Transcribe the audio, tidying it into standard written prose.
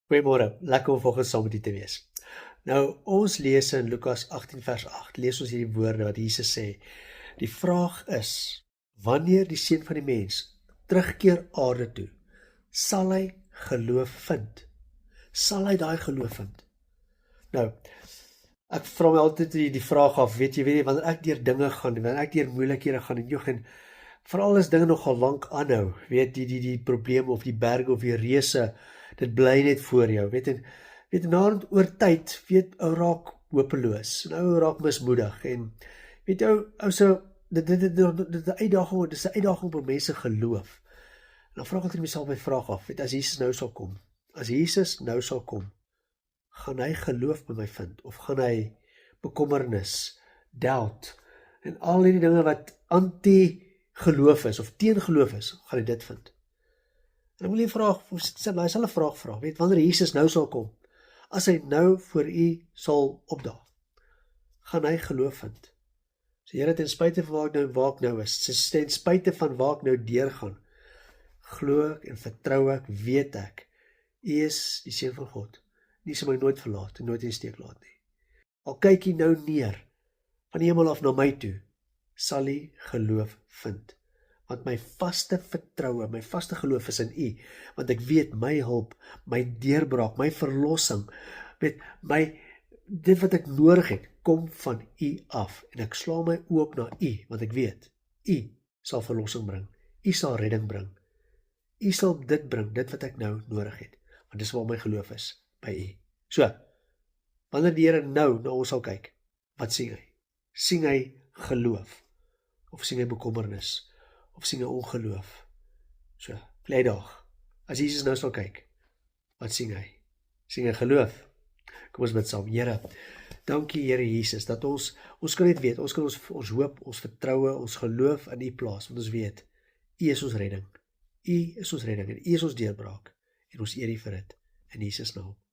Goeiemôre, lekker om vanoggend saam met u te wees. Nou, ons lees in Lukas 18 vers 8, lees ons hierdie woorde wat Jesus sê. Die vraag is, wanneer die Seun van die Mens terugkeer aarde toe, sal hy geloof vind? Sal hy daai geloof vind? Nou, ek vra my altyd die vraag af, weet jy, wanneer ek deur dinge gaan, wanneer ek deur moeilikhede gaan en veral as dinge nogal lank aanhou, weet die probleme of die berge of die reëse, dit bly net voor jou, weet naderhand oor tyd, ou raak hopeloos, en ou raak mismoedig, en weet ou so, dit is 'n uitdaging, dis 'n uitdaging op mense geloof. En dan vra ek altyd myself my vraag af, weet as Jesus nou sal kom, gaan hy geloof by my vind, of gaan hy bekommernis, doubt, en al die dinge wat anti-geloof is, of teen-geloof is, gaan hy dit vind. En ek wil jy hy sal 'n vraag vra, weet, wanneer Jesus nou sal kom, as hy nou voor u sal opdaag, gaan hy geloof vind. So Here, ten spyte van waar ek nou is, ten spyte van waar ek nou deurgaan, glo ek en vertrou ek, weet ek, u is die Seun van God. U sal my nooit verlaat en nooit in die steek laat nie. Al kyk u nou neer van die hemel af na my toe, sal u geloof vind. Want my vaste vertroue, my vaste geloof is in u, want ek weet my hulp, my deurbraak, my verlossing, weet dit wat ek nodig het, kom van u af, en ek sla my oop na u, want ek weet, u sal verlossing bring, u sal redding bring, u sal dit bring, dit wat ek nou nodig het, want dis waar my geloof is, by u. So, wanneer die Here nou na ons sal kyk, wat sien hy? Sien hy geloof, of sien hy bekommernis, of sien hy ongeloof? So, vrydag, as Jesus nou sal kyk, wat sien hy? Sien hy geloof? Kom ons bid saam. Here, dankie Here Jesus, dat ons kan net weet, ons kan ons hoop, ons vertroue, ons geloof in u plaas, want ons weet, u is ons redding. U is ons redding, en u is ons deurbraak, en ons eer u vir dit, in Jesus naam.